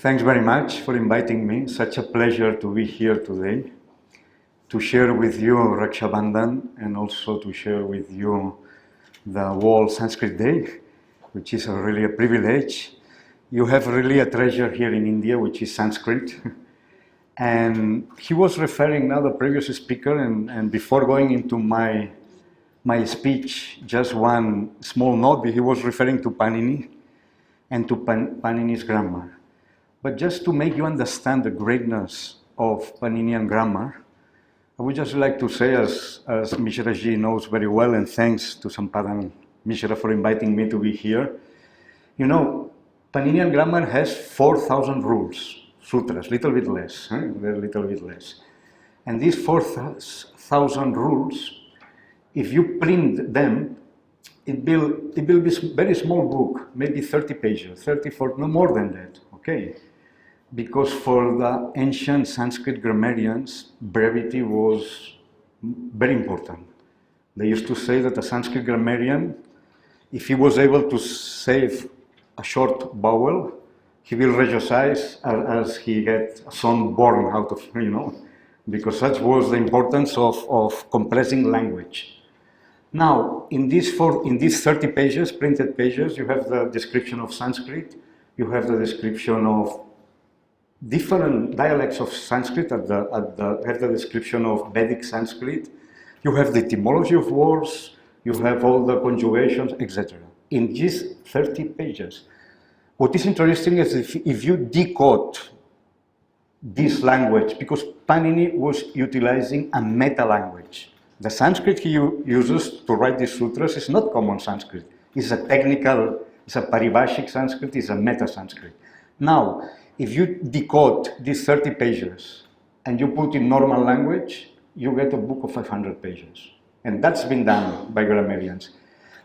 Thanks very much for inviting me. Such a pleasure to be here today to share with you Raksha Bandhan and also to share with you the World Sanskrit Day, which is really a privilege. You have really a treasure here in India, which is Sanskrit. And he was referring now, the previous speaker, and before going into my speech, just one small note, he was referring to Panini and to Panini's grammar. But just to make you understand the greatness of Paninian grammar, I would just like to say, as Mishra Ji knows very well, and thanks to Sampadan Mishra for inviting me to be here, you know, Paninian grammar has 4,000 rules, sutras, little bit less, they're a little bit less. And these 4,000 rules, if you print them, it will be a very small book, maybe 30 pages, 30, 40, no more than that, okay? Because for the ancient Sanskrit grammarians, brevity was very important. They used to say that a Sanskrit grammarian, if he was able to save a short vowel, he will regocize as he gets a son born out of, because such was the importance of compressing language. Now, in these 30 pages, printed pages, you have the description of Sanskrit, you have the description of different dialects of Sanskrit, have the description of Vedic Sanskrit, you have the etymology of words, you have all the conjugations, etc. In these 30 pages. What is interesting is if you decode this language, because Panini was utilizing a meta language. The Sanskrit he uses to write these sutras is not common Sanskrit. It's a technical, it's a paribhashic Sanskrit, it's a meta Sanskrit. Now, if you decode these 30 pages and you put in normal language, you get a book of 500 pages. And that's been done by grammarians.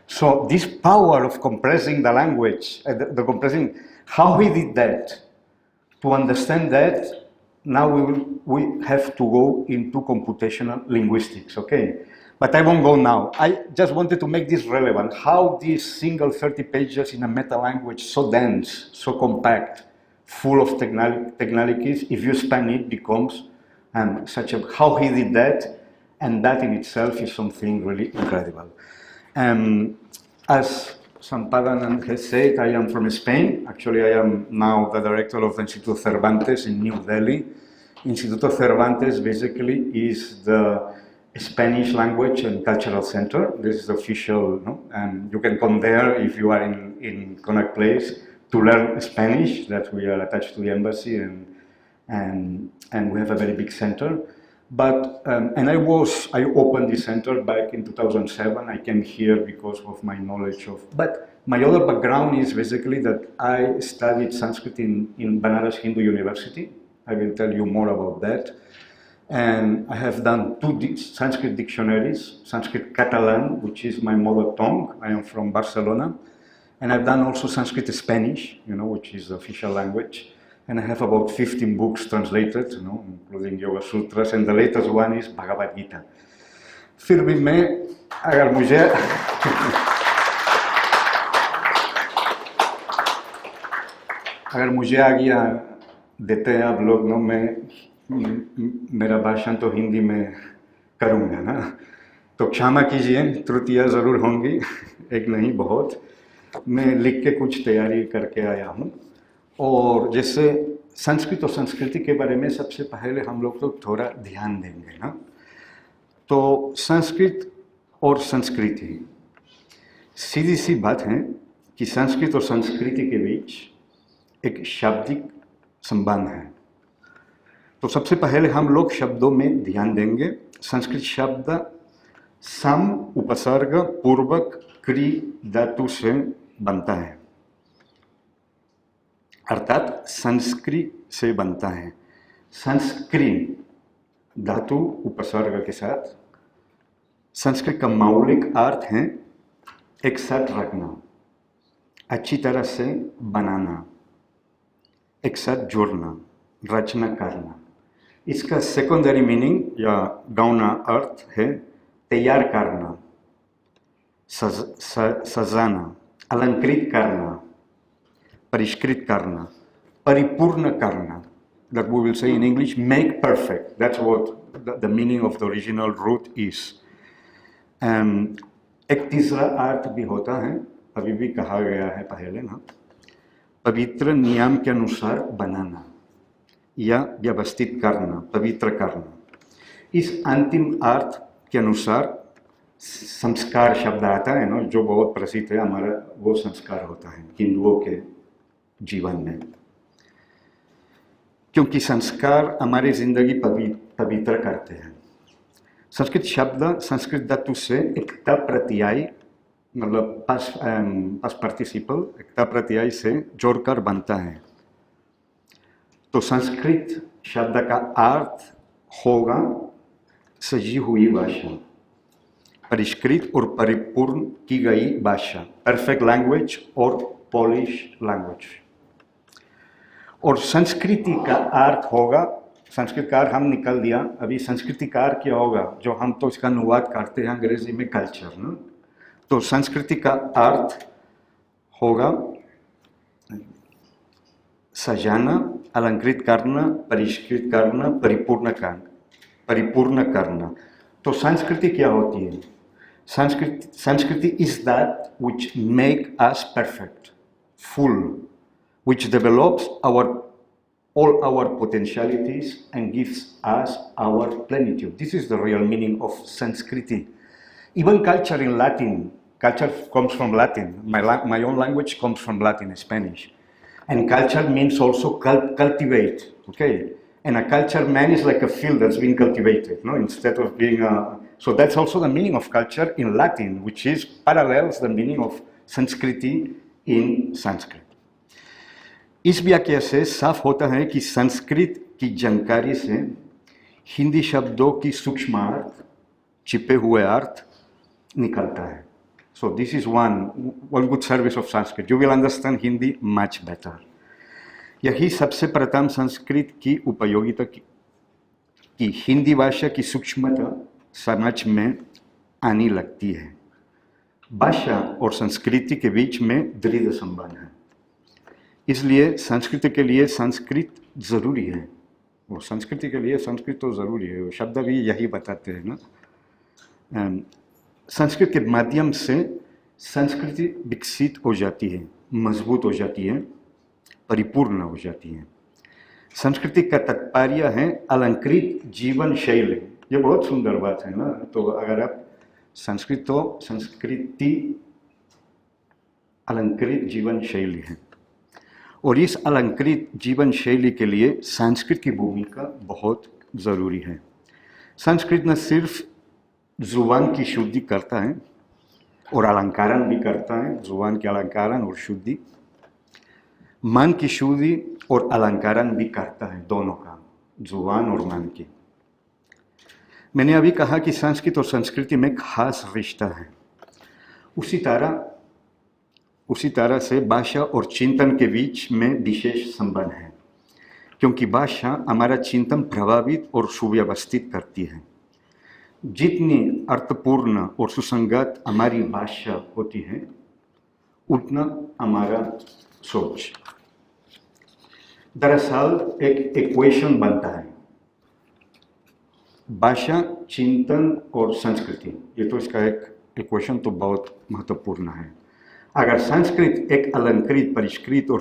So this power of compressing the language, the compressing, how he did that, to understand that, now we have to go into computational linguistics, okay? But I won't go now. I just wanted to make this relevant. How this single 30 pages in a meta language, so dense, so compact, full of technicalities, if you span it, becomes how he did that, and that in itself is something really incredible. As Sampadan has said, I am from Spain. Actually, I am now the director of the Instituto Cervantes in New Delhi. Instituto Cervantes basically is the Spanish language and cultural center. This is official, and you can come there if you are in Connaught Place to learn Spanish, that we are attached to the embassy, and we have a very big center. But, and I opened this center back in 2007. I came here because of my knowledge of, but my other background is basically that I studied Sanskrit in Banaras Hindu University. I will tell you more about that. And I have done 2 Sanskrit dictionaries, Sanskrit Catalan, which is my mother tongue. I am from Barcelona. And I've done also Sanskrit Spanish, which is the official language. And I have about 15 books translated, including Yoga Sutras, and the latest one is Bhagavad Gita. फिर भी मैं अगर मुझे आज्ञा देते हैं आप लोग, मैं मेरा भाषण तो हिंदी में करूँगा ना, तो क्षमा कीजिए, त्रुटियाँ ज़रूर होंगी, एक नहीं बहुत. मैं लिख के कुछ तैयारी करके आया हूँ. और जैसे संस्कृत और संस्कृति के बारे में सबसे पहले हम लोग तो थोड़ा ध्यान देंगे ना. तो संस्कृत और संस्कृति, सीधी सी बात है कि संस्कृत और संस्कृति के बीच एक शाब्दिक संबंध है. तो सबसे पहले हम लोग शब्दों में ध्यान देंगे. संस्कृत शब्द सम उपसर्ग पूर्वक क्री धातु से बनता है, अर्थात संस्कृत से बनता है. संस्कृत धातु उपसर्ग के साथ. संस्कृत का मौलिक अर्थ है एक साथ रखना, अच्छी तरह से बनाना, एक साथ जोड़ना, रचना करना. इसका सेकेंडरी मीनिंग या गौण अर्थ है तैयार करना, सजाना, अलंकृत करना, परिष्कृत करना. परिपूर्ण करना, that we will say in English, make perfect. That's what the meaning of the original root is. एक तीसरा अर्थ भी होता है, अभी भी कहा गया है पहले ना, पवित्र नियम के अनुसार बनाना या व्यवस्थित करना, पवित्र करना। इस अंतिम अर्थ के अनुसार संस्कार शब्द आता है ना, जो बहुत प्रसिद्ध है हमारा, वो संस्कार होता है हिंदुओं के जीवन में, क्योंकि संस्कार हमारी जिंदगी पवित्र करते हैं। संस्कृत शब्द संस्कृत धातु से एकता प्रत्यय, मतलब पास्ट पार्टिसिपल, एकता प्रत्यय से जोड़कर बनता है। तो संस्कृत शब्द का अर्थ होगा सजी हुई भाषा, परिष्कृत और परिपूर्ण की गई भाषा, परफेक्ट लैंग्वेज और पॉलिश लैंग्वेज। और संस्कृति का अर्थ होगा, संस्कृत का अर्थ हम निकल दिया, अभी संस्कृति का अर्थ क्या होगा, जो हम तो इसका अनुवाद करते हैं अंग्रेजी में कल्चर ना। तो संस्कृति का अर्थ होगा सजाना, अलंकृत करना, परिष्कृत करना, परिपूर्ण करना। तो संस्कृति क्या होती है? संस्कृति is that which make us perfect, full, which develops all our potentialities and gives us our plenitude. This is the real meaning of Sanskriti. Even culture in Latin, culture comes from Latin. My own language comes from Latin, Spanish. And culture means also cultivate, okay? And a culture man is like a field that's been cultivated, no? Instead of being a... So that's also the meaning of culture in Latin, which is parallels the meaning of Sanskriti in Sanskrit. इस व्याख्या से साफ होता है कि संस्कृत की जानकारी से हिंदी शब्दों की सूक्ष्म अर्थ, छिपे हुए अर्थ निकलता है। So this is one good service of Sanskrit. You will understand Hindi much better. यही सबसे प्रथम संस्कृत की उपयोगिता की हिंदी भाषा की सूक्ष्मता समझ में आने लगती है। भाषा और संस्कृति के बीच में दृढ़ संबंध है, इसलिए संस्कृति के लिए संस्कृत जरूरी है। वो संस्कृति के लिए संस्कृत तो जरूरी है, वो शब्द भी यही बताते हैं ना। संस्कृत के माध्यम से संस्कृति विकसित हो जाती है, मजबूत हो जाती है, परिपूर्ण हो जाती है। संस्कृति का तात्पर्य है अलंकृत जीवन शैली। ये बहुत सुंदर बात है ना। तो अगर आप संस्कृति अलंकृत जीवन शैली है, और इस अलंकृत जीवन शैली के लिए संस्कृत की भूमिका बहुत ज़रूरी है। संस्कृत न सिर्फ जुबान की शुद्धि करता है और अलंकारण भी करता है, जुबान के अलंकारण और शुद्धि, मन की शुद्धि और अलंकारण भी करता है, दोनों काम, जुबान और मन की। मैंने अभी कहा कि संस्कृत और संस्कृति में खास रिश्ता है। उसी तरह से भाषा और चिंतन के बीच में विशेष संबंध है, क्योंकि भाषा हमारा चिंतन प्रभावित और सुव्यवस्थित करती है। जितनी अर्थपूर्ण और सुसंगत हमारी भाषा होती है, उतना हमारा सोच। दरअसल एक इक्वेशन बनता है, भाषा, चिंतन और संस्कृति। ये तो इसका एक इक्वेशन तो बहुत महत्वपूर्ण है। अगर संस्कृत एक अलंकृत, परिष्कृत और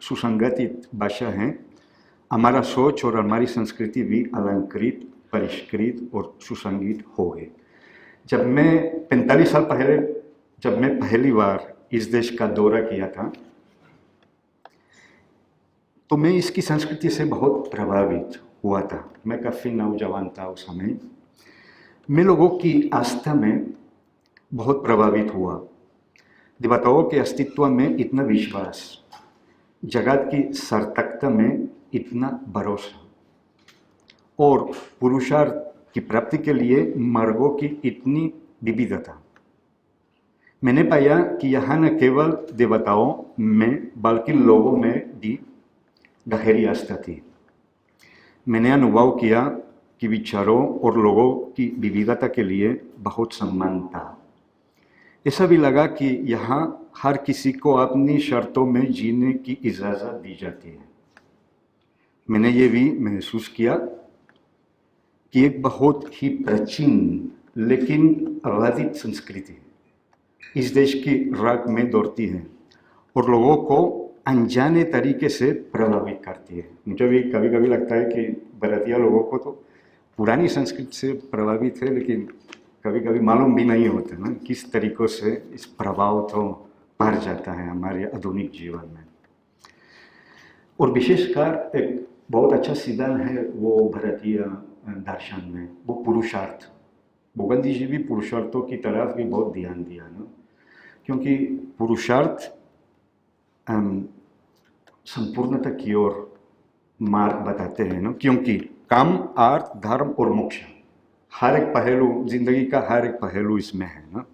सुसंगठित भाषा है, हमारा सोच और हमारी संस्कृति भी अलंकृत, परिष्कृत और सुसंगठित हो गए। जब मैं 45 साल पहले जब मैं पहली बार इस देश का दौरा किया था, तो मैं इसकी संस्कृति से बहुत प्रभावित हुआ था। मैं काफ़ी नौजवान था उस समय। मैं लोगों की आस्था में बहुत प्रभावित हुआ। देवताओं के अस्तित्व में इतना विश्वास, जगत की सार्थकता में इतना भरोसा और पुरुषार्थ की प्राप्ति के लिए मार्गों की इतनी विविधता। मैंने पाया कि यहाँ न केवल देवताओं में बल्कि लोगों में भी गहरी आस्था थी। मैंने अनुभव किया कि विचारों और लोगों की विविधता के लिए बहुत सम्मान था। ऐसा भी लगा कि यहाँ हर किसी को अपनी शर्तों में जीने की इजाज़त दी जाती है। मैंने ये भी महसूस किया कि एक बहुत ही प्राचीन लेकिन आबादित संस्कृति इस देश की राग में दौड़ती है और लोगों को अनजाने तरीके से प्रभावित करती है। मुझे भी कभी कभी लगता है कि भारतीय लोगों को तो पुरानी संस्कृति से प्रभावित है, लेकिन कभी कभी मालूम भी नहीं होता ना किस तरीक़ों से इस प्रभाव तो पड़ जाता है हमारे आधुनिक जीवन में। और विशेषकर एक बहुत अच्छा सिद्धांत है वो भारतीय दर्शन में, वो पुरुषार्थ। गांधी जी भी पुरुषार्थों की तरफ भी बहुत ध्यान दिया ना, क्योंकि पुरुषार्थ संपूर्णता की ओर मार्ग बताते हैं ना, क्योंकि काम, अर्थ, धर्म और मोक्ष, हर एक पहलू, जिंदगी का हर एक पहलू इसमें है ना।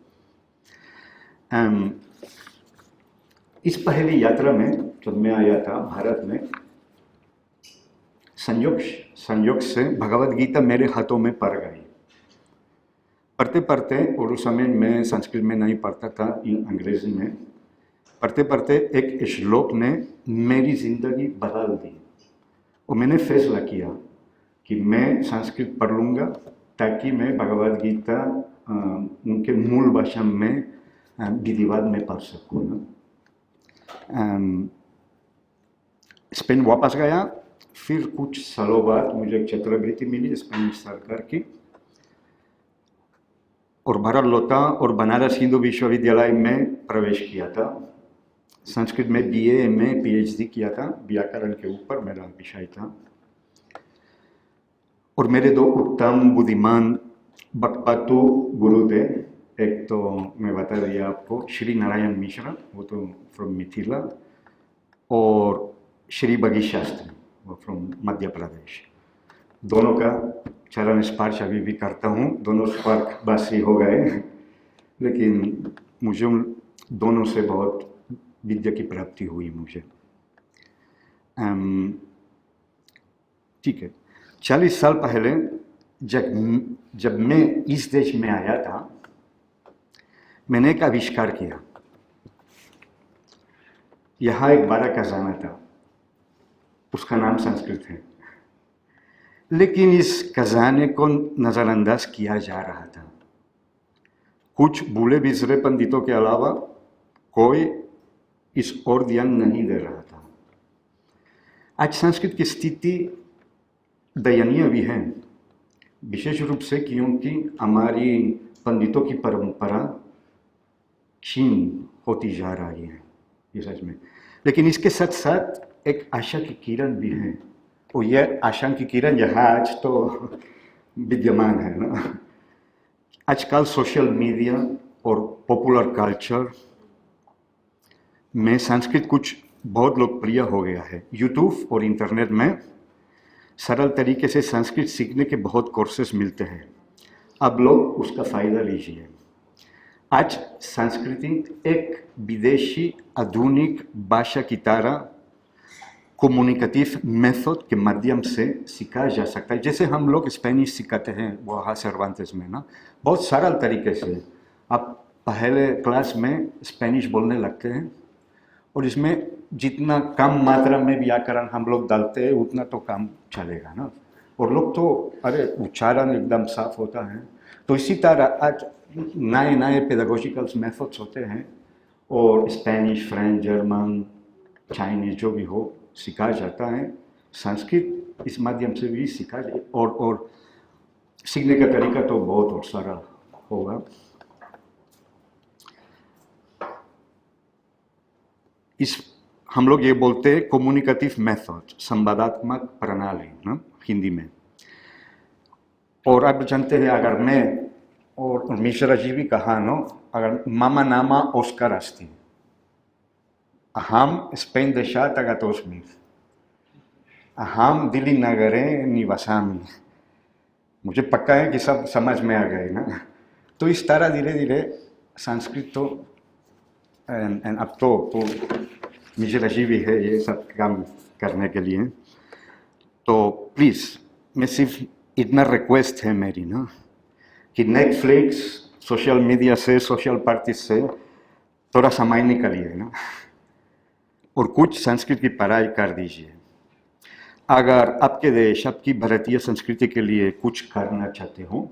इस पहली यात्रा में जब मैं आया था भारत में, संयोग से भगवद गीता मेरे हाथों में पड़ गई। पढ़ते पढ़ते, और उस समय मैं संस्कृत में नहीं पढ़ता था, अंग्रेजी में पढ़ते पढ़ते एक श्लोक ने मेरी ज़िंदगी बदल दी और मैंने फैसला किया कि मैं संस्कृत पढ़ लूँगा ताकि मैं भगवद गीता उनके मूल भाषा में विधिवत में पढ़ सकूँ ना। स्पेन वापस गया, फिर कुछ सालों बाद मुझे एक छात्रवृत्ति मिली स्पेनिश सरकार की, और भारत लौटा और बनारस हिंदू विश्वविद्यालय में प्रवेश किया था। संस्कृत में BA, MA, PhD किया था, व्याकरण के ऊपर मेरा विषय था। और मेरे दो उत्तम बुद्धिमान बकपातु गुरु थे। एक तो मैं बता दिया आपको, श्री नारायण मिश्रा, वो तो फ्रॉम मिथिला, और श्री बगी शास्त्री, वो फ्रॉम मध्य प्रदेश। दोनों का चरण स्पर्श अभी भी करता हूँ, दोनों स्वर्गवासी हो गए, लेकिन मुझे उन दोनों से बहुत विद्या की प्राप्ति हुई मुझे। ठीक है, 40 साल पहले जब मैं इस देश में आया था, मैंने एक आविष्कार किया। यहाँ एक बड़ा खजाना था, उसका नाम संस्कृत है, लेकिन इस खजाने को नज़रअंदाज किया जा रहा था। कुछ भूले बिसरे पंडितों के अलावा कोई इस ओर ध्यान नहीं दे रहा था। आज संस्कृत की स्थिति दयनीय भी है, विशेष रूप से क्योंकि हमारी पंडितों की परंपरा क्षीण होती जा रही है, ये सच में। लेकिन इसके साथ साथ एक आशा की किरण भी है, और यह आशा की किरण यहाँ आज तो विद्यमान है ना। आजकल सोशल मीडिया और पॉपुलर कल्चर में संस्कृत कुछ बहुत लोकप्रिय हो गया है। यूट्यूब और इंटरनेट में सरल तरीके से संस्कृत सीखने के बहुत कोर्सेस मिलते हैं, अब लोग उसका फ़ायदा लीजिए। आज संस्कृति एक विदेशी आधुनिक भाषा की तरह कम्युनिकेटिव मेथड के माध्यम से सीखा जा सकता है। जैसे हम लोग स्पेनिश सिखाते हैं वहाँ सर्वांतेस में ना, बहुत सरल तरीके से आप पहले क्लास में स्पेनिश बोलने लगते हैं, और इसमें जितना कम मात्रा में व्याकरण हम लोग डालते हैं उतना तो काम चलेगा ना, और लोग तो अरे उच्चारण एकदम साफ होता है। तो इसी तरह आज नए नए पेडागोजिकल मेथड्स होते हैं, और स्पेनिश, फ्रेंच, जर्मन, चाइनीज जो भी हो सिखाया जाता है। संस्कृत इस माध्यम से भी सीखा जाए, और सीखने का तरीका तो बहुत और सरल होगा। इस हम लोग ये बोलते हैं कम्युनिकेटिव मेथड, संवादात्मक प्रणाली ना हिंदी में। और आप जानते हैं, अगर मैं और मिश्रा जी भी कहा नो, अगर मम नाम ऑस्कर अस्ति, अहम स्पेन देशात् आगतोऽस्मि, अहम दिल्ली नगरे निवसामि। मुझे पक्का है कि सब समझ में आ गए ना। तो इस तरह धीरे धीरे संस्कृत तो अब तो मिश्रा जी भी है ये सब काम करने के लिए। तो प्लीज़, मैं सिर्फ इतना रिक्वेस्ट है मेरी ना कि नेटफ्लिक्स, सोशल मीडिया से, सोशल पार्टी से थोड़ा समय निकालिए ना, और कुछ संस्कृत की पढ़ाई कर दीजिए। अगर आपके देश, आपकी भारतीय संस्कृति के लिए कुछ करना चाहते हो,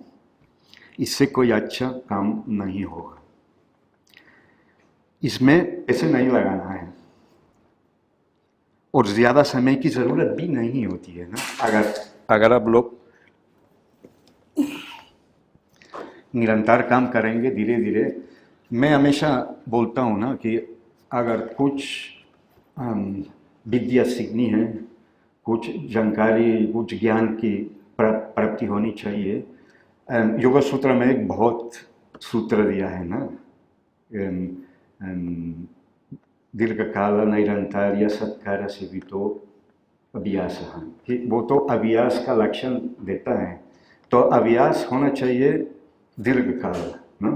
इससे कोई अच्छा काम नहीं होगा। इसमें पैसे नहीं लगाना है और ज़्यादा समय की ज़रूरत भी नहीं होती है ना। अगर आप लोग निरंतर काम करेंगे धीरे धीरे, मैं हमेशा बोलता हूँ ना कि अगर कुछ विद्या सीखनी है, कुछ जानकारी, कुछ ज्ञान की प्राप्ति होनी चाहिए। योग सूत्र में एक बहुत सूत्र दिया है ना, दीर्घकाल नैरंतर्य सत्कार सेवितो अभ्यास, कि वो तो अभ्यास का लक्षण देता है। तो अभ्यास होना चाहिए दीर्घकाल ना।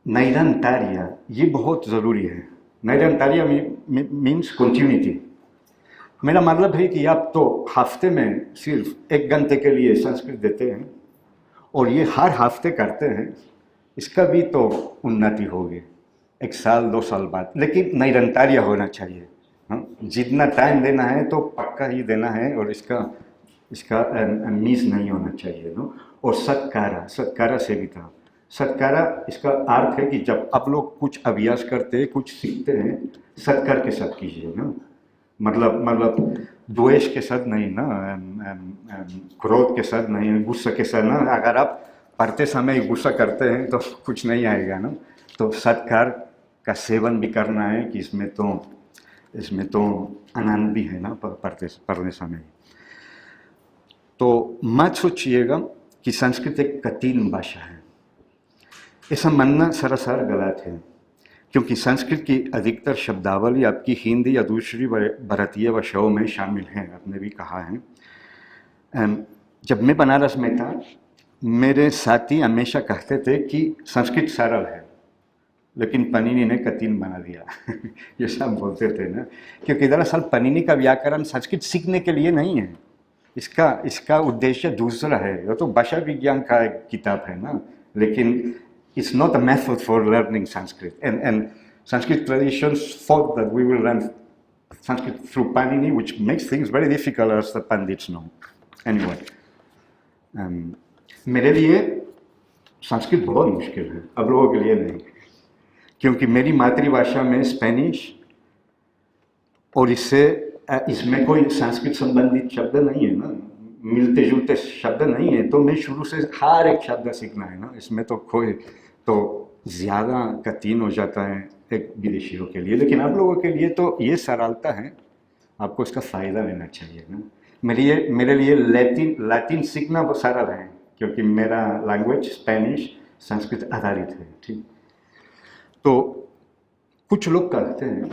नैरंतर्य ये बहुत ज़रूरी है। नैरंतर्य मीन्स कंटिन्यूटी। मेरा मतलब है कि आप तो हफ्ते में सिर्फ 1 घंटे के लिए संस्कृत देते हैं और ये हर हफ्ते करते हैं, इसका भी तो उन्नति होगी 1 साल 2 साल बाद। लेकिन नैरंतर्य होना चाहिए। जितना टाइम देना है तो पक्का ही देना है और इसका मिस नहीं होना चाहिए ना। और सत्कारा सेविता, सत्कारा इसका अर्थ है कि जब आप लोग कुछ अभ्यास करते हैं, कुछ सीखते हैं, सत्कार के साथ कीजिए ना। मतलब द्वेष के साथ नहीं ना, क्रोध के साथ नहीं, गुस्सा के साथ ना। अगर आप पढ़ते समय गुस्सा करते हैं तो कुछ नहीं आएगा ना। तो सत्कार का सेवन भी करना है कि इसमें तो आनंद भी है ना पढ़ने समय। तो मत सोचिएगा कि संस्कृत एक कठिन भाषा है, ऐसा मानना सरासर गलत है। क्योंकि संस्कृत की अधिकतर शब्दावली आपकी हिंदी या दूसरी भारतीय भाषाओं में शामिल हैं, आपने भी कहा है। जब मैं बनारस में था, मेरे साथी हमेशा कहते थे कि संस्कृत सरल है, लेकिन पनिनी ने कठिन बना दिया। ये सब बोलते थे ना, क्योंकि दरअसल पनिनी का व्याकरण संस्कृत सीखने के लिए नहीं है। इसका उद्देश्य दूसरा है। वो तो भाषा विज्ञान का एक किताब है ना, लेकिन it's not a method for learning Sanskrit. And Sanskrit traditions thought that we will learn Sanskrit through Panini, which makes things very difficult, as the Pandits know. Anyway, मेरे लिए संस्कृत बहुत मुश्किल है, अब लोगों के लिए नहीं, क्योंकि मेरी मातृभाषा में स्पेनिश और इसमें कोई संस्कृत संबंधित शब्द नहीं है ना, मिलते जुलते शब्द नहीं है। तो मैं शुरू से हर एक शब्द सीखना है ना, इसमें तो ज़्यादा कठिन हो जाता है एक विदेशियों के लिए। लेकिन आप लोगों के लिए तो ये सरलता है, आपको इसका फ़ायदा लेना चाहिए ना। मेरे लिए लैटिन सीखना बहुत सरल है, क्योंकि मेरा लैंग्वेज स्पेनिश संस्कृत आधारित है। ठीक, तो कुछ लोग कहते हैं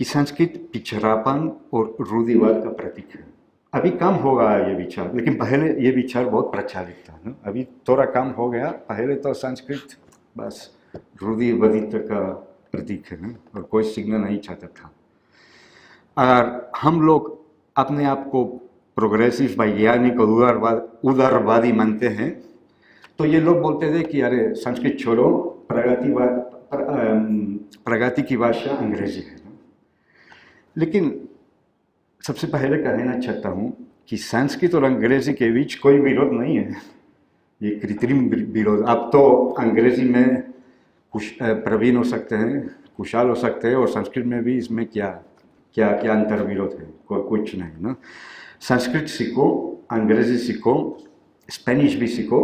कि संस्कृत पिछड़ापन और रूढ़िवाद का प्रतीक है। अभी कम होगा ये विचार, लेकिन पहले ये विचार बहुत प्रचलित था ना। अभी थोड़ा कम हो गया। पहले तो संस्कृत बस रूढ़िवादिता का प्रतीक है ना, और कोई सीखना नहीं चाहता था। अगर हम लोग अपने आप को प्रोग्रेसिव, वैज्ञानिक और उदारवादी मानते हैं, तो ये लोग बोलते थे कि अरे संस्कृत छोड़ो, प्रगति की भाषा अंग्रेजी है ना। लेकिन सबसे पहले कहना चाहता हूँ कि संस्कृत और अंग्रेजी के बीच कोई विरोध नहीं है, ये कृत्रिम विरोध। आप तो अंग्रेजी में प्रवीण हो सकते हैं, कुशल हो सकते हैं, और संस्कृत में भी इसमें क्या अंतर विरोध है? कुछ नहीं ना। संस्कृत सीखो, अंग्रेजी सीखो, स्पेनिश भी सीखो,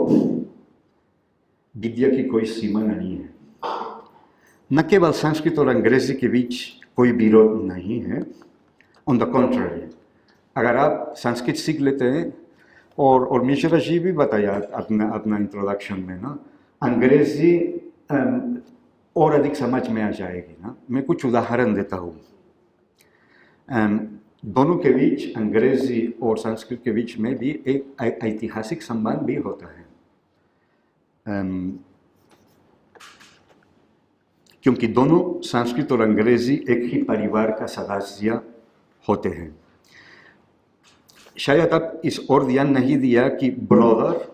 विद्या की कोई सीमा नहीं है। न केवल संस्कृत और अंग्रेजी के बीच कोई विरोध नहीं है, ऑन द कॉन्ट्ररी, अगर आप संस्कृत सीख लेते हैं, और मिश्रा जी भी बताया अपना इंट्रोडक्शन में ना, अंग्रेजी और अधिक समझ में आ जाएगी ना। मैं कुछ उदाहरण देता हूँ। दोनों के बीच, अंग्रेजी और संस्कृत के बीच में भी एक ऐतिहासिक संबंध भी होता है, क्योंकि दोनों संस्कृत और अंग्रेजी एक ही परिवार का सदस्य होते हैं। शायद आप इस ओर ध्यान नहीं दिया कि ब्रदर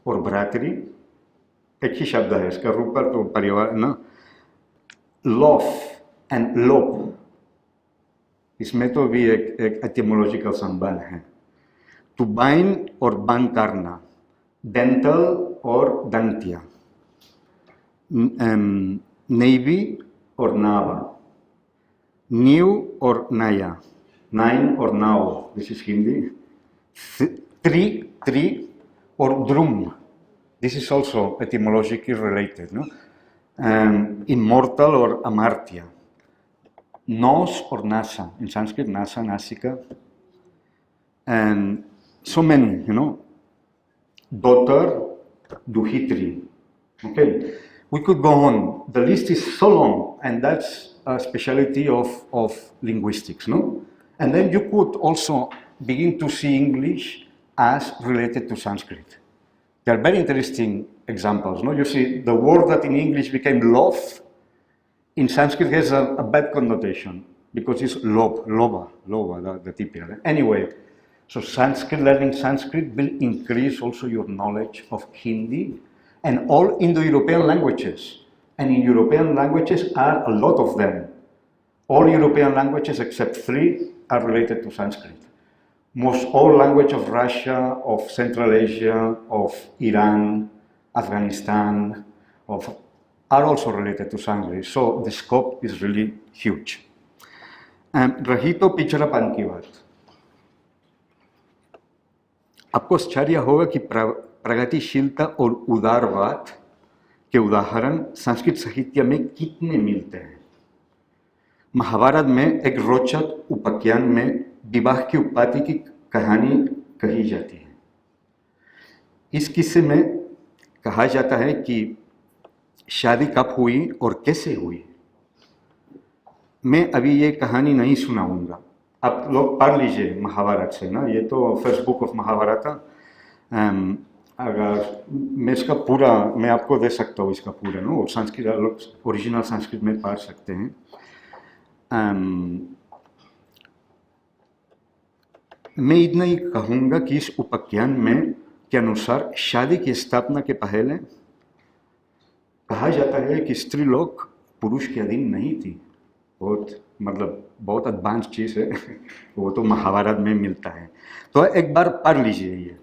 और भ्रातृ एक ही शब्द है इसका, रूपर तो परिवार ना, लॉफ एंड लोप, इसमें तो भी एक एटिमोलॉजिकल संबंध है। टू बाइंड और बंद करना, डेंटल और दंतिया, नेवी और नावा, न्यू और नया, नाइन और नाव, दिस इज हिंदी, ट्री और द्रुम, this is also etymologically related, no, immortal और अमार्त्य, nos or nasa, in Sanskrit nasa, nasika, and so many, you know, daughter, duhitri, okay. We could go on, the list is so long, and that's a specialty of linguistics, no? And then you could also begin to see English as related to Sanskrit. There are very interesting examples, no? You see, the word that in English became love, in Sanskrit has a bad connotation because it's loba, the typical. Anyway, so Sanskrit, learning Sanskrit will increase also your knowledge of Hindi and all Indo-European languages. And in European languages are a lot of them. All European languages except 3 are related to Sanskrit. Most all language of Russia, of Central Asia, of Iran, Afghanistan, are also related to Sanskrit. So the scope is really huge. रही तो पिछड़ापन की बात, आपको आश्चर्य होगा कि प्रगतिशीलता और उदारवाद के उदाहरण संस्कृत साहित्य में कितने मिलते हैं। महाभारत में एक रोचक उपाख्यान में विवाह की उत्पत्ति की कहानी कही जाती है। इस किस्से में कहा जाता है कि शादी कब हुई और कैसे हुई। मैं अभी ये कहानी नहीं सुनाऊंगा, आप लोग पढ़ लीजिए महाभारत से ना, ये तो फर्स्ट बुक ऑफ महाभारत। अगर मैं इसका पूरा मैं आपको दे सकता हूँ इसका पूरा ना, और संस्कृत ओरिजिनल संस्कृत में पढ़ सकते हैं। मैं इतना ही कहूँगा कि इस उपाख्यान में के अनुसार शादी की स्थापना के पहले कहा जाता है कि स्त्री लोग पुरुष के अधीन नहीं थी। बहुत एडवांस चीज़ है वो तो महाभारत में मिलता है। तो एक बार पढ़ लीजिए ये,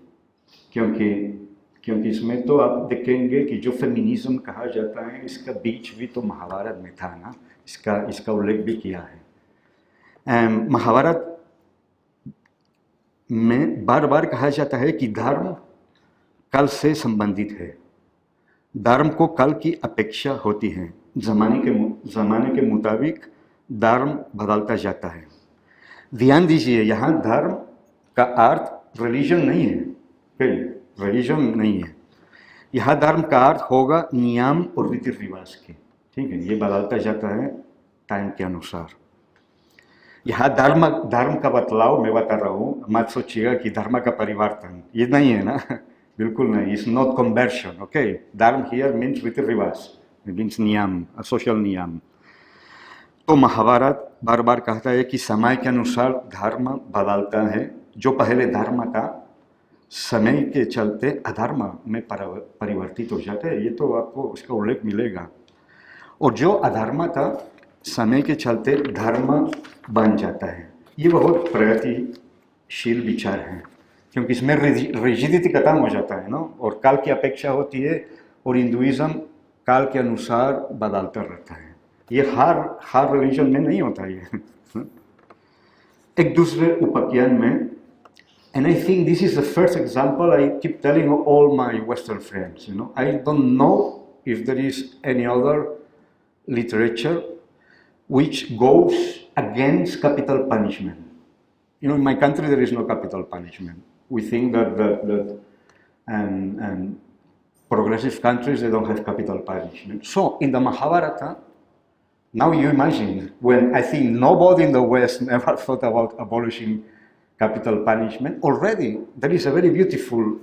क्योंकि इसमें तो आप देखेंगे कि जो फेमिनिज्म कहा जाता है इसका बीच भी तो महाभारत में था ना, इसका उल्लेख भी किया है। महाभारत में बार बार कहा जाता है कि धर्म काल से संबंधित है, धर्म को काल की अपेक्षा होती है, जमाने के मुताबिक धर्म बदलता जाता है। ध्यान दीजिए, यहाँ धर्म का अर्थ रिलीजन नहीं है, रिलीजन नहीं है। यहाँ धर्म का अर्थ होगा नियम और रीति रिवाज के, ठीक है, ये बदलता जाता है टाइम के अनुसार। यहाँ धर्म का बदलाव मैं बता रहा हूँ, मत सोचिएगा कि धर्म का परिवर्तन, ये नहीं है ना, बिल्कुल नहीं, इट्स नॉट कन्वर्शन, ओके। धर्म हियर मीन्स रीति रिवाज, मीन्स नियम, सोशल नियम। तो महाभारत बार बार कहता है कि समय के अनुसार धर्म बदलता है, जो पहले धर्म था समय के चलते अधर्म में परिवर्तित हो जाता है, ये तो आपको उसका उल्लेख मिलेगा। और जो अधर्म था समय के चलते धर्म बन जाता है। ये बहुत प्रगतिशील विचार है, क्योंकि इसमें रिजिडिटी खत्म हो जाता है ना, और काल की अपेक्षा होती है, और हिंदुइज्म काल के अनुसार बदलता रहता है। ये हर रिलीजन में नहीं होता ये। एक दूसरे उपाख्यान में, and I think this is the first example I keep telling all my Western friends, you know, I don't know if there is any other literature which goes against capital punishment. You know, in my country there is no capital punishment. We think that progressive countries, they don't have capital punishment. So in the Mahabharata, now you imagine, when I think nobody in the West never thought about abolishing capital punishment, already there is a very beautiful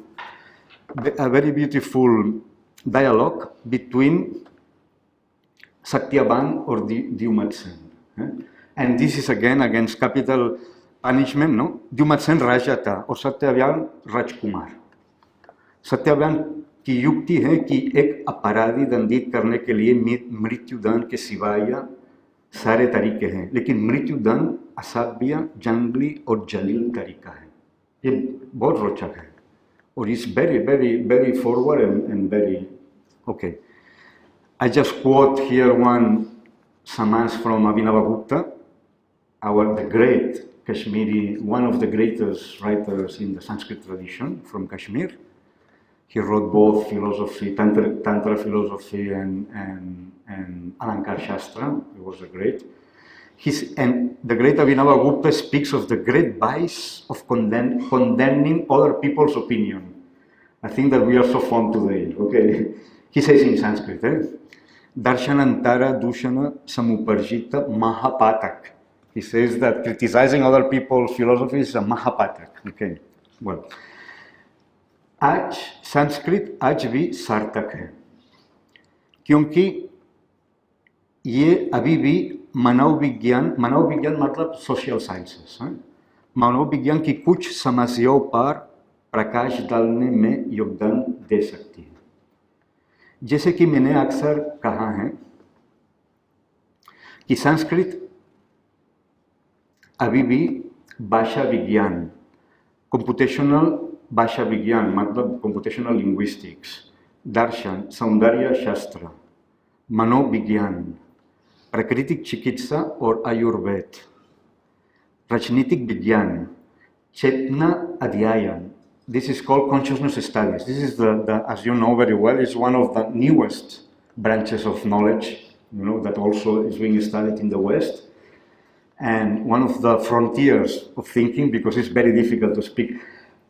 dialogue between Satyavan or Dyumatsen. And this is again against capital punishment, no? Dyumatsen Raja था और सत्यवान राजकुमार। सत्यवान कि युक्ति है कि एक अपराधी दंडित करने के लिए मृत्युदंड के सिवाय सारे तरीके हैं, लेकिन मृत्युदंड असभ्य, जंगली और जलील तरीका है। ये बहुत रोचक है और it's very very very forward and very okay. I just quote here one samas from Abhinavagupta, the great Kashmiri, one of the greatest writers in the Sanskrit tradition from Kashmir. He wrote both philosophy, Tantra philosophy and Alankar Shastra. He was a great. And the great Abhinavagupta speaks of the great vice of condemning other people's opinion. I think that we are so fond today, okay? He says in Sanskrit, Darshanantara Dushana Samuparjita Mahapatak. He says that criticizing other people's philosophy is a Mahapatak, okay? Well, आज संस्कृत आज भी सार्थक है, क्योंकि ये अभी भी मनोविज्ञान मतलब सोशल साइंसेस, मनोविज्ञान की कुछ समस्याओं पर प्रकाश डालने में योगदान दे सकती है। जैसे कि मैंने अक्सर कहा है कि संस्कृत अभी भी भाषा विज्ञान, कंप्यूटेशनल भाषा विज्ञान मतलब कंप्यूटेशनल लिंग्विस्टिक्स, दर्शन, सौंदर्य शास्त्र, मनोविज्ञान, प्राकृतिक चिकित्सा और आयुर्वेद, राजनीतिक विज्ञान, चेतना अध्ययन. This is called consciousness studies. This is as you know very well, is one of the newest branches of knowledge, that also is being studied in the West, and one of the frontiers of thinking because it's very difficult to speak.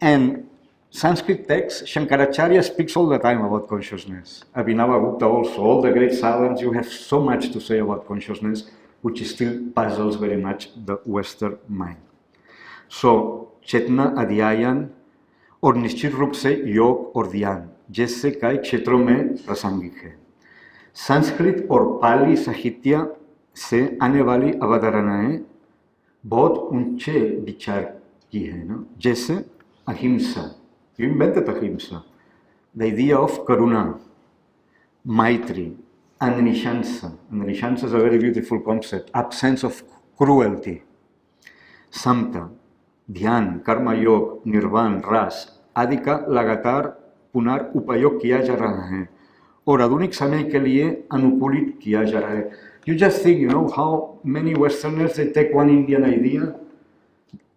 And Sanskrit texts, Shankaracharya speaks all the time about consciousness. Abhinavagupta also, all the great savants, you have so much to say about consciousness, which still puzzles very much the Western mind. So, चेतना अध्ययन और निश्चित रूप से योग और ध्यान जैसे कई क्षेत्रों में प्रासंगिक है। संस्कृत और पाली साहित्य से आने वाली अवधारणाएं बहुत ऊंचे विचार की है ना, जैसे अहिंसा, you invented ahimsa, the idea of karuna, maitri, anishansa. Anishansa is a very beautiful concept, absence of cruelty, samta, ध्यान, कर्म योग, निर्वाण, रास आदि का लगातार पुनर्उपयोग किया जा रहा है और आधुनिक समय के लिए अनुकूलित किया जा रहा है. You just think, how many Westerners, they take one Indian idea,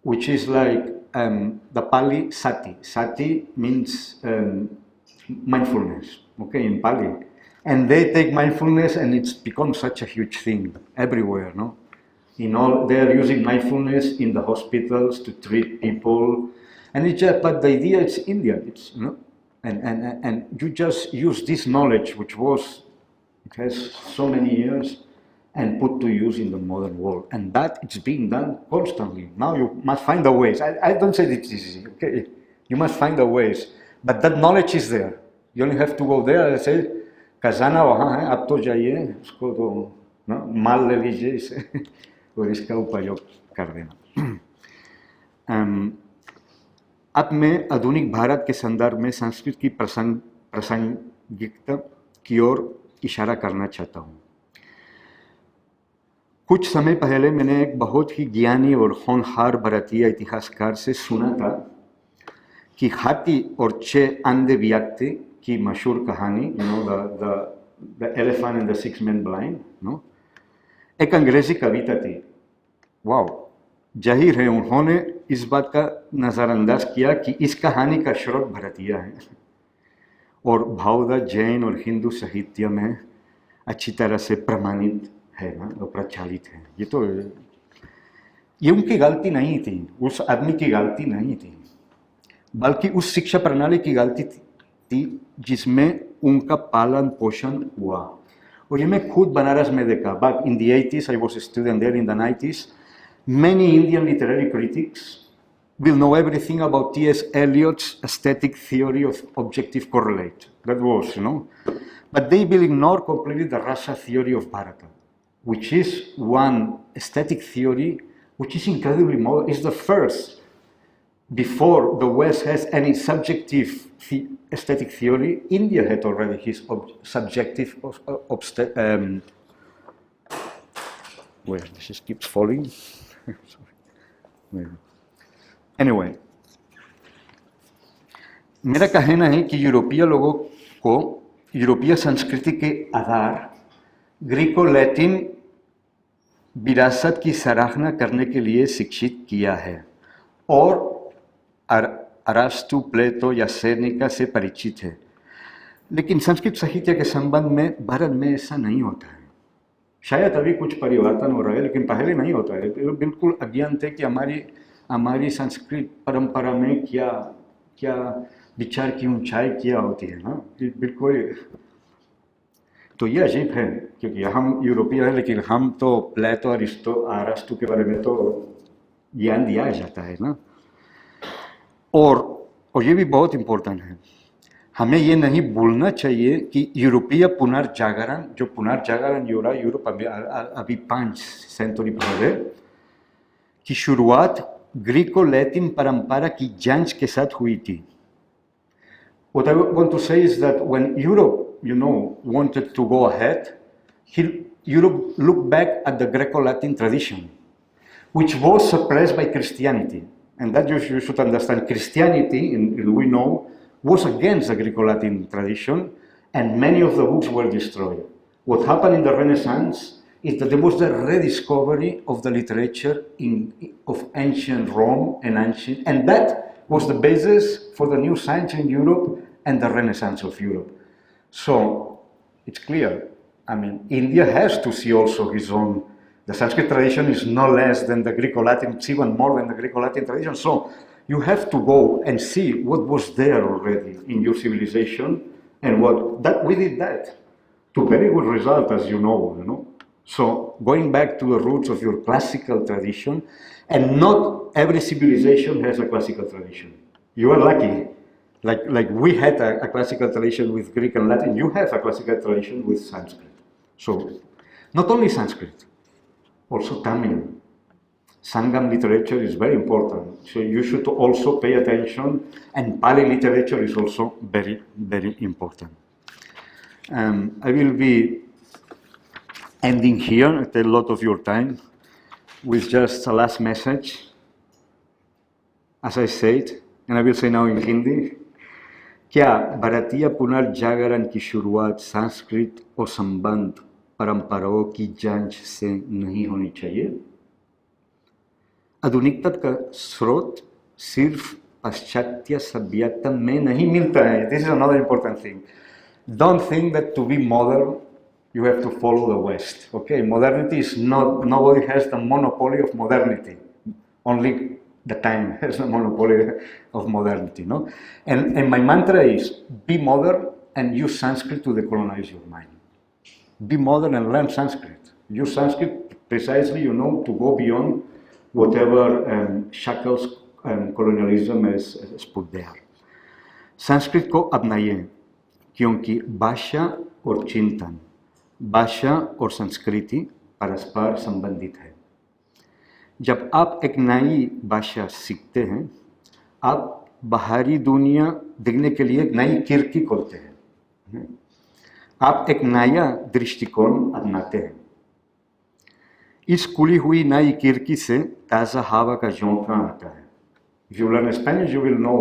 which is like the Pali sati. Sati means mindfulness, okay, in Pali. And they take mindfulness and it's become such a huge thing everywhere, no? They are using mindfulness in the hospitals to treat people. And but the idea is Indian, and you just use this knowledge, which has so many years, and put to use in the modern world. And that it's being done constantly. Now you must find the ways. I don't say it's easy, okay? You must find the ways. But that knowledge is there. You only have to go there and say, खजाना वहाँ है, अब तो जाइए, उसको तो माल ले लीजिए इसे और इसका उपयोग कर देना. अब मैं आधुनिक भारत के संदर्भ में संस्कृत की प्रासंगिकता की ओर इशारा करना चाहता हूँ. कुछ समय पहले मैंने एक बहुत ही ज्ञानी और होनहार भारतीय इतिहासकार से सुना था कि हाथी और 6 अंधे व्यक्ति की मशहूर कहानी, the elephant and the 6 men blind, एक अंग्रेजी कविता थी. वाओ, जाहिर है उन्होंने इस बात का नज़रअंदाज किया कि इस कहानी का स्रोत भारतीय है और बौद्ध, जैन और हिंदू साहित्य में अच्छी तरह से प्रमाणित है ना, और प्रचलित है. ये उनकी गलती नहीं थी, उस आदमी की गलती नहीं थी, बल्कि उस शिक्षा प्रणाली की गलती थी जिसमें उनका पालन पोषण हुआ. और ये मैं खुद बनारस में देखा. Back in the 80s, I was a student there in the 90s. Many Indian literary critics will know everything about T.S. Eliot's aesthetic theory of objective correlate. That was, But they will ignore completely the Rasa theory of Bharata, which is one aesthetic theory which is incredibly modern. It's the first before the West has any subjective aesthetic theory, India had already his subjective where this just keeps falling. Anyway, मेरा कहना है कि यूरोपीय लोगों को यूरोपीय संस्कृति के आधार ग्रीको लैटिन विरासत की सराहना करने के लिए शिक्षित किया है और अरास्तु, प्लेटो या सेनेका से परिचित है। लेकिन संस्कृत साहित्य के संबंध में भारत में ऐसा नहीं होता है। शायद अभी कुछ परिवर्तन हो रहा है, लेकिन पहले नहीं होता है। बिल्कुल अज्ञान थे कि हमारी संस्कृत परंपरा में क्या क्या विचार की ऊंचाई क्या होती है ना, बिल्कुल। तो ये अजीब है क्योंकि हम यूरोपीय हैं, लेकिन हम तो प्लेटो और अरास्तु के बारे में तो ज्ञान दिया जाता है ना। और ये भी बहुत इम्पोर्टेंट है, हमें ये नहीं भूलना चाहिए कि यूरोपीय पुनर्जागरण, जो पुनर्जागरण हो रहा है यूरोप अभी 5 सेंचुरी पहले की शुरुआत ग्रीको लैटिन परंपरा की जांच के साथ हुई थी। What I want to say is that when Europe, wanted to go ahead, Europe looked back at the Greco-Latin tradition, which was suppressed by Christianity. And that you should understand, Christianity, we know, was against the Greco-Latin tradition, and many of the books were destroyed. What happened in the Renaissance is that there was the rediscovery of the literature of ancient Rome and that was the basis for the new science in Europe and the Renaissance of Europe. So it's clear, India has to see also his own. The Sanskrit tradition is no less than the Greco-Latin, it's even more than the Greco-Latin tradition. So you have to go and see what was there already in your civilization and we did that to very good result, as you know. So going back to the roots of your classical tradition, and not every civilization has a classical tradition. You are lucky. Like we had a classical tradition with Greek and Latin, you have a classical tradition with Sanskrit. So not only Sanskrit, also Tamil. Sangam literature is very important. So you should also pay attention, and Pali literature is also very, very important. I will be ending here at a lot of your time with just a last message. As I said, and I will say now in Hindi, क्या भारतीय पुनर्जागरण की शुरुआत संस्कृत और संबंध परंपराओं की जांच से नहीं होनी चाहिए? आधुनिकता का स्रोत सिर्फ पाश्चात्य सभ्यता में नहीं मिलता है. This is another important thing. Don't think that to be modern you have to follow the West. Okay, modernity is not. Nobody has the monopoly of modernity. Only the time has the monopoly of modernity. No, and my mantra is be modern and use Sanskrit to decolonize your mind. Be modern and learn Sanskrit. Use Sanskrit precisely, to go beyond whatever shackles colonialism has put there. Sanskrit को अपनाइए, क्योंकि भाषा और चिंतन, भाषा और संस्कृति परस्पर संबंधित है. जब आप एक नई भाषा सीखते हैं, आप बाहरी दुनिया देखने के लिए एक नई खिड़की खोलते हैं. आप एक नया दृष्टिकोण अपनाते हैं. इस खुली हुई नई खिड़की से ताज़ा हवा का झोंका आता है. If you learn Spanish, you will know,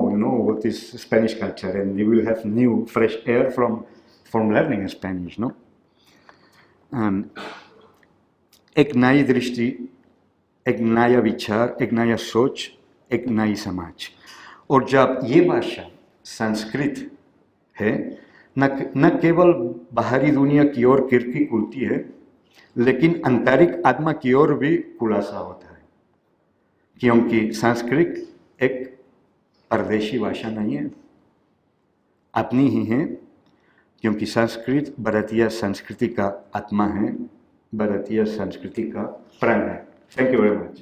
what is Spanish culture, and you will have new, fresh air from learning Spanish, no? एक नई दृष्टि, एक नया विचार, एक नया सोच, एक नई समाज. और जब ये भाषा संस्कृत है, न केवल बाहरी दुनिया की ओर खिड़की खुलती है, लेकिन आंतरिक आत्मा की ओर भी खुलासा होता है. क्योंकि संस्कृत एक परदेशी भाषा नहीं है, अपनी ही है. क्योंकि संस्कृत भारतीय संस्कृति का आत्मा है, भारतीय संस्कृति का प्राण है. Thank you very much.